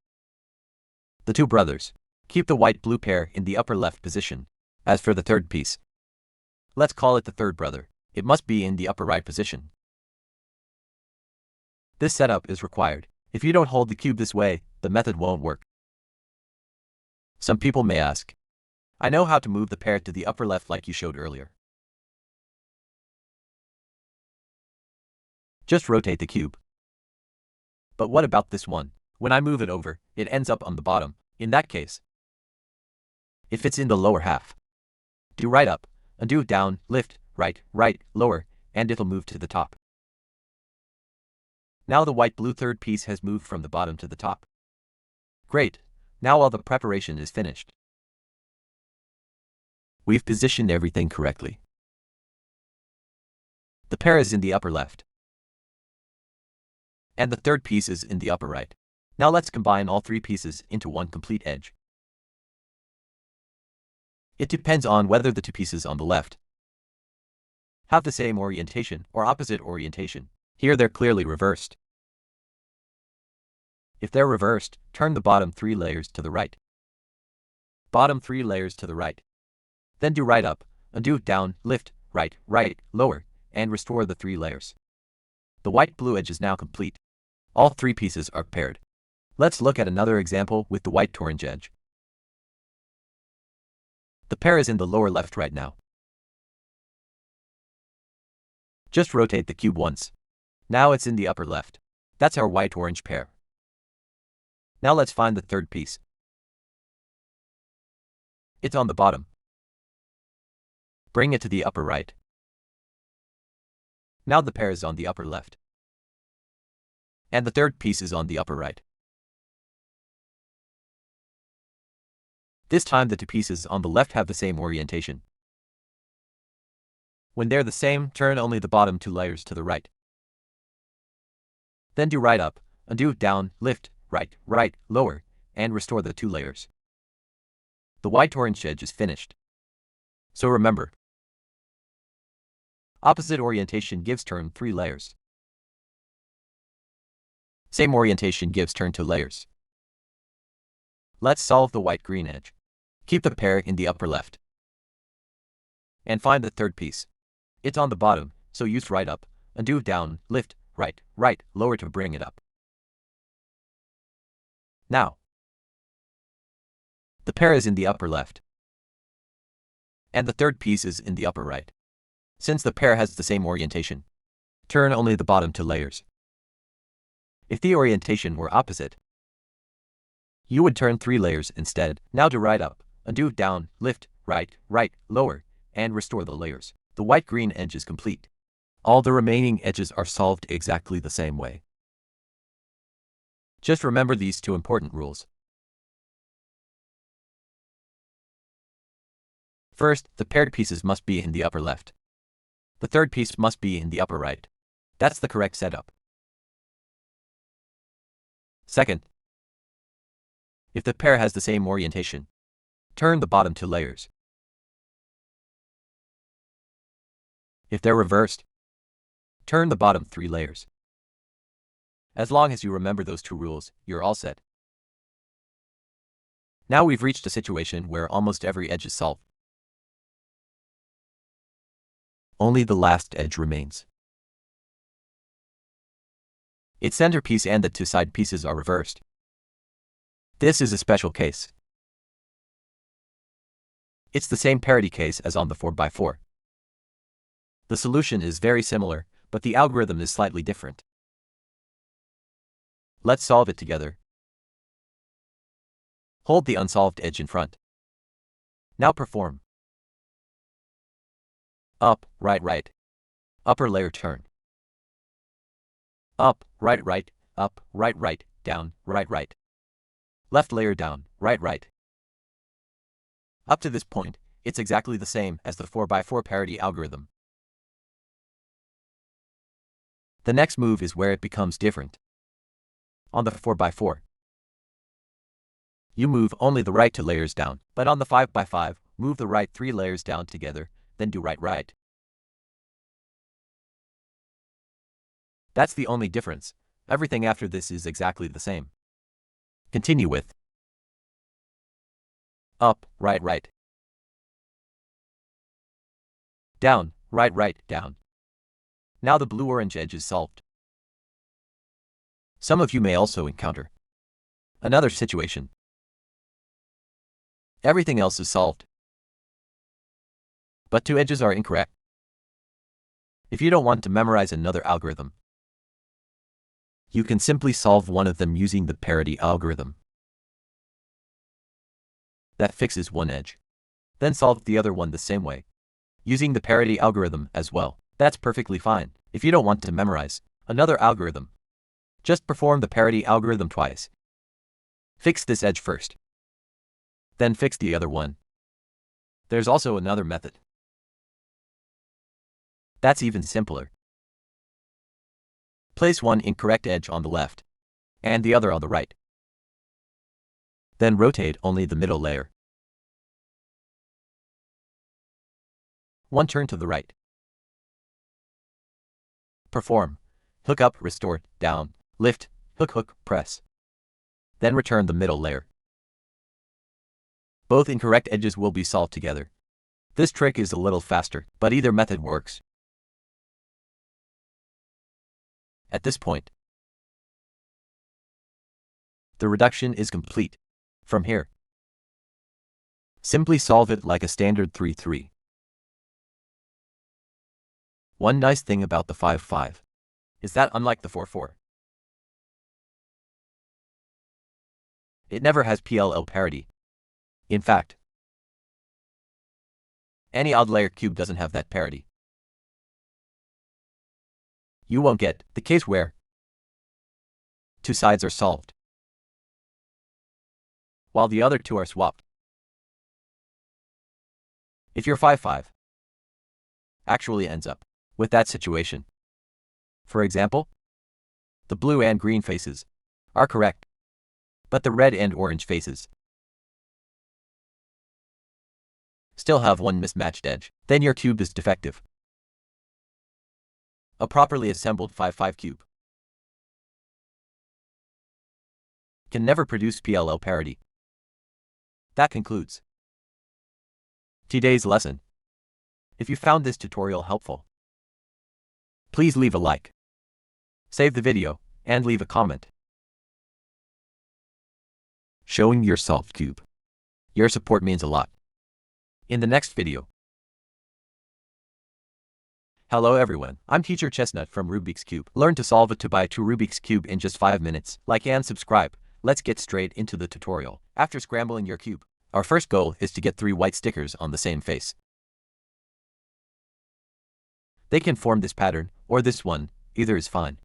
The 2 brothers keep the white-blue pair in the upper left position. As for the third piece, let's call it the third brother. It must be in the upper right position. This setup is required. If you don't hold the cube this way, the method won't work. Some people may ask, I know how to move the pair to the upper left like you showed earlier. Just rotate the cube. But what about this one? When I move it over, it ends up on the bottom. In that case, if it's in the lower half, do right up, undo down, lift, right, right, lower, and it'll move to the top. Now the white-blue third piece has moved from the bottom to the top. Great. Now all the preparation is finished. We've positioned everything correctly. The pair is in the upper left, and the third piece is in the upper right. Now let's combine all 3 pieces into one complete edge. It depends on whether the 2 pieces on the left have the same orientation or opposite orientation. Here they're clearly reversed. If they're reversed, turn the bottom 3 layers to the right. Bottom 3 layers to the right. Then do right up, undo down, lift, right, right, lower, and restore the 3 layers. The white-blue edge is now complete. All 3 pieces are paired. Let's look at another example with the white-orange edge. The pair is in the lower left right now. Just rotate the cube once. Now it's in the upper left. That's our white-orange pair. Now let's find the third piece. It's on the bottom. Bring it to the upper right. Now the pair is on the upper left, and the third piece is on the upper right. This time the 2 pieces on the left have the same orientation. When they're the same, turn only the bottom 2 layers to the right. Then do right up, undo down, lift, right, right, lower, and restore the 2 layers. The white-orange edge is finished. So remember, opposite orientation gives turn 3 layers. Same orientation gives turn to layers. Let's solve the white-green edge. Keep the pair in the upper left. And find the third piece. It's on the bottom, so use right up, undo down, lift, right, right, lower to bring it up. Now, the pair is in the upper left. And the third piece is in the upper right. Since the pair has the same orientation, turn only the bottom two layers. If the orientation were opposite, you would turn 3 layers instead. Now do right up, undo down, lift, right, right, lower, and restore the layers. The white-green edge is complete. All the remaining edges are solved exactly the same way. Just remember these 2 important rules. First, the paired pieces must be in the upper left. The third piece must be in the upper right. That's the correct setup. Second, if the pair has the same orientation, turn the bottom 2 layers. If they're reversed, turn the bottom 3 layers. As long as you remember those 2 rules, you're all set. Now we've reached a situation where almost every edge is solved. Only the last edge remains. Its center piece and the 2 side pieces are reversed. This is a special case. It's the same parity case as on the 4x4. The solution is very similar, but the algorithm is slightly different. Let's solve it together. Hold the unsolved edge in front. Now perform. Up, right, right. Upper layer turn. Up, right, right, up, right, right, down, right, right. Left layer down, right, right. Up to this point, it's exactly the same as the 4x4 parity algorithm. The next move is where it becomes different. On the 4x4, you move only the right 2 layers down, but on the 5x5, move the right 3 layers down together, then do right, right. That's the only difference. Everything after this is exactly the same. Continue with up, right, right. Down, right, right, down. Now the blue-orange edge is solved. Some of you may also encounter another situation. Everything else is solved, but 2 edges are incorrect. If you don't want to memorize another algorithm, you can simply solve one of them using the parity algorithm. That fixes one edge. Then solve the other one the same way, using the parity algorithm as well. That's perfectly fine. If you don't want to memorize another algorithm, just perform the parity algorithm twice. Fix this edge first, then fix the other one. There's also another method. That's even simpler. Place one incorrect edge on the left, and the other on the right. Then rotate only the middle layer. One turn to the right. Perform hook up, restore, down, lift, hook, hook, press. Then return the middle layer. Both incorrect edges will be solved together. This trick is a little faster, but either method works. At this point, the reduction is complete. From here, simply solve it like a standard 3-3. One nice thing about the 5-5 is that unlike the 4-4, it never has PLL parity. In fact, any odd layer cube doesn't have that parity. You won't get the case where 2 sides are solved, while the other 2 are swapped. If your 5-5 actually ends up with that situation, for example, the blue and green faces are correct, but the red and orange faces still have one mismatched edge, then your cube is defective. A properly assembled 5-5 cube can never produce PLL parity. That concludes today's lesson. If you found this tutorial helpful, please leave a like, save the video, and leave a comment showing your solved cube. Your support means a lot. In the next video. Hello everyone, I'm Teacher Chestnut from Rubik's Cube. Learn to solve a 2x2 Rubik's Cube in just 5 minutes. Like and subscribe. Let's get straight into the tutorial. After scrambling your cube, our first goal is to get 3 white stickers on the same face. They can form this pattern, or this one, either is fine.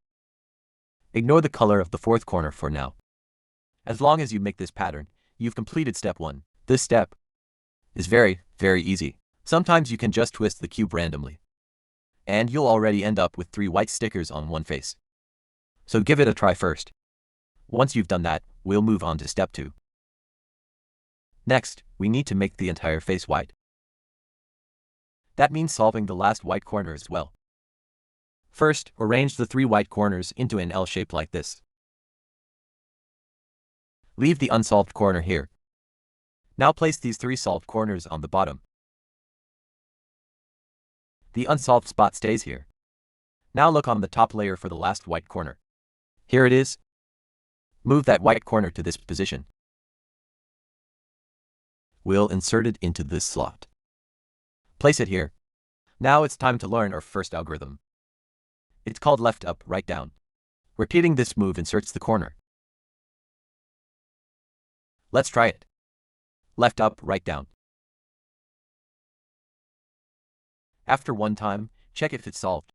Ignore the color of the 4th corner for now. As long as you make this pattern, you've completed step 1. This step is very, very easy. Sometimes you can just twist the cube randomly, and you'll already end up with 3 white stickers on one face. So give it a try first. Once you've done that, we'll move on to step 2. Next, we need to make the entire face white. That means solving the last white corner as well. First, arrange the 3 white corners into an L shape like this. Leave the unsolved corner here. Now place these 3 solved corners on the bottom. The unsolved spot stays here. Now look on the top layer for the last white corner. Here it is. Move that white corner to this position. We'll insert it into this slot. Place it here. Now it's time to learn our first algorithm. It's called left up, right down. Repeating this move inserts the corner. Let's try it. Left up, right down. After one time, check if it's solved.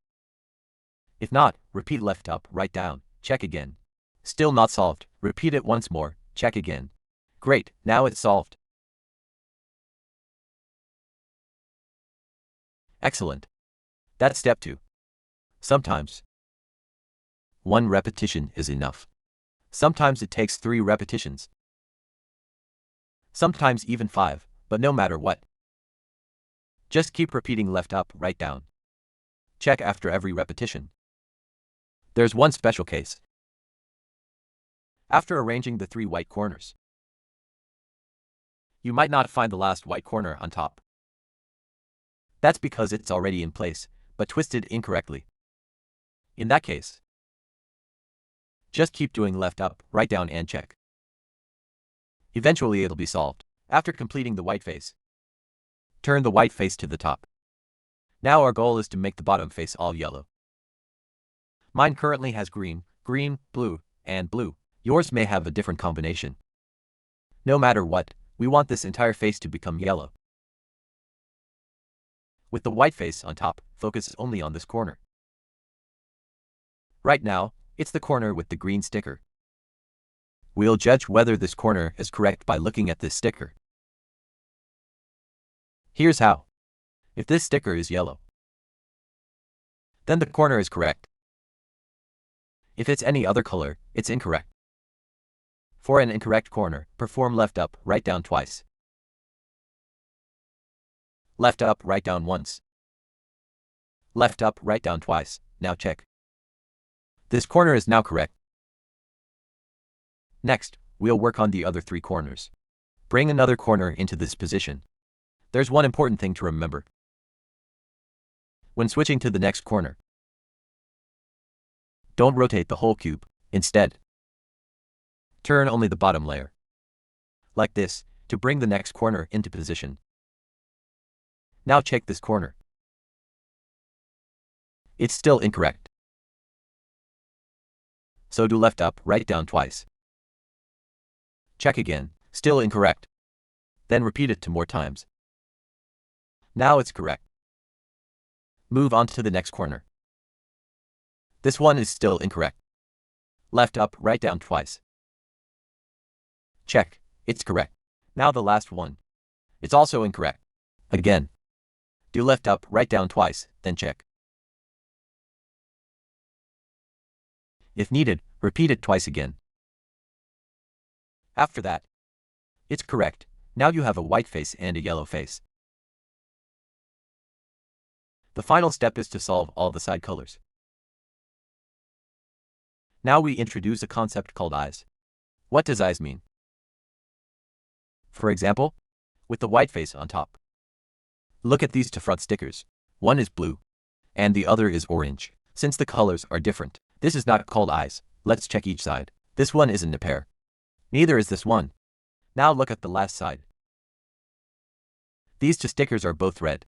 If not, repeat left up, right down, check again. Still not solved, repeat it once more, check again. Great, now it's solved. Excellent. That's step 2. Sometimes 1 repetition is enough. Sometimes it takes 3 repetitions. Sometimes even 5, but no matter what, just keep repeating left up, right down. Check after every repetition. There's one special case. After arranging the 3 white corners, you might not find the last white corner on top. That's because it's already in place, but twisted incorrectly. In that case, just keep doing left up, right down and check. Eventually it'll be solved. After completing the white face, turn the white face to the top. Now our goal is to make the bottom face all yellow. Mine currently has green, green, blue, and blue. Yours may have a different combination. No matter what, we want this entire face to become yellow. With the white face on top, focus only on this corner. Right now, it's the corner with the green sticker. We'll judge whether this corner is correct by looking at this sticker. Here's how. If this sticker is yellow, then the corner is correct. If it's any other color, it's incorrect. For an incorrect corner, perform left up, right down twice. Left up, right down once. Left up, right down twice. Now check. This corner is now correct. Next, we'll work on the other 3 corners. Bring another corner into this position. There's one important thing to remember. When switching to the next corner, don't rotate the whole cube. Instead, turn only the bottom layer, like this, to bring the next corner into position. Now check this corner. It's still incorrect. So do left up, right down twice. Check again, still incorrect. Then repeat it 2 more times. Now it's correct. Move on to the next corner. This one is still incorrect. Left up, right down twice. Check, it's correct. Now the last one. It's also incorrect. Again. Do left up, right down twice, then check. If needed, repeat it twice again. After that, it's correct. Now you have a white face and a yellow face. The final step is to solve all the side colors. Now we introduce a concept called eyes. What does eyes mean? For example, with the white face on top. Look at these two front stickers. One is blue, and the other is orange. Since the colors are different, this is not called eyes. Let's check each side. This one isn't a pair. Neither is this one. Now look at the last side. These two stickers are both red.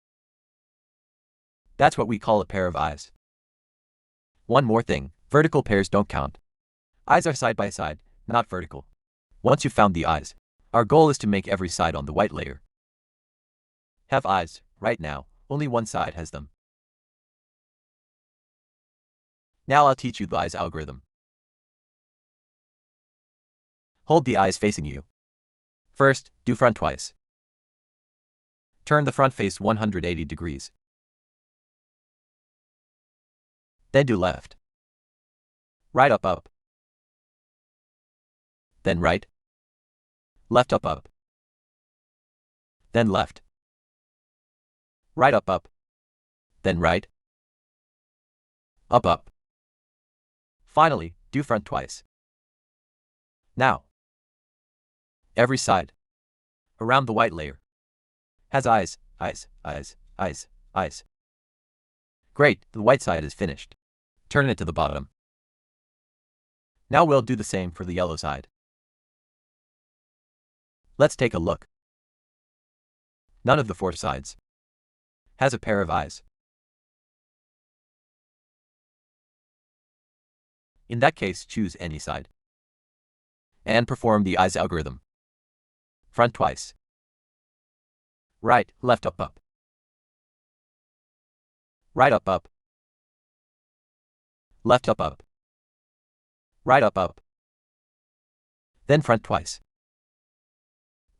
That's what we call a pair of eyes. One more thing, vertical pairs don't count. Eyes are side by side, not vertical. Once you've found the eyes, our goal is to make every side on the white layer have eyes. Right now, only one side has them. Now I'll teach you the eyes algorithm. Hold the eyes facing you. First, do front twice. Turn the front face 180 degrees. Then do left. Right up up. Then right. Left up up. Then left. Right up up. Then right. Up up. Finally, do front twice. Now, every side around the white layer has eyes, eyes, eyes, eyes, eyes. Great, the white side is finished. Turn it to the bottom. Now we'll do the same for the yellow side. Let's take a look. None of the four sides has a pair of eyes. In that case, choose any side and perform the eyes algorithm. Front twice. Right, left up up. Right up up. Left up up. Right up up. Then front twice.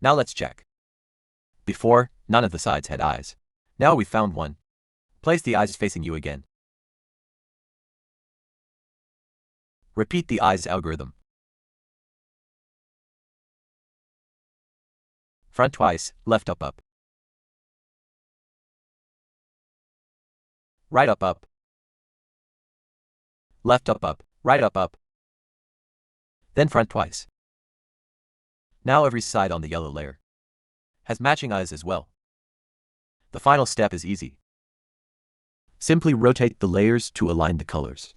Now let's check. Before, none of the sides had eyes. Now we found one. Place the eyes facing you again. Repeat the eyes algorithm. Front twice, left up up. Right up up. Left up up, right up up. Then front twice. Now every side on the yellow layer has matching eyes as well. The final step is easy. Simply rotate the layers to align the colors.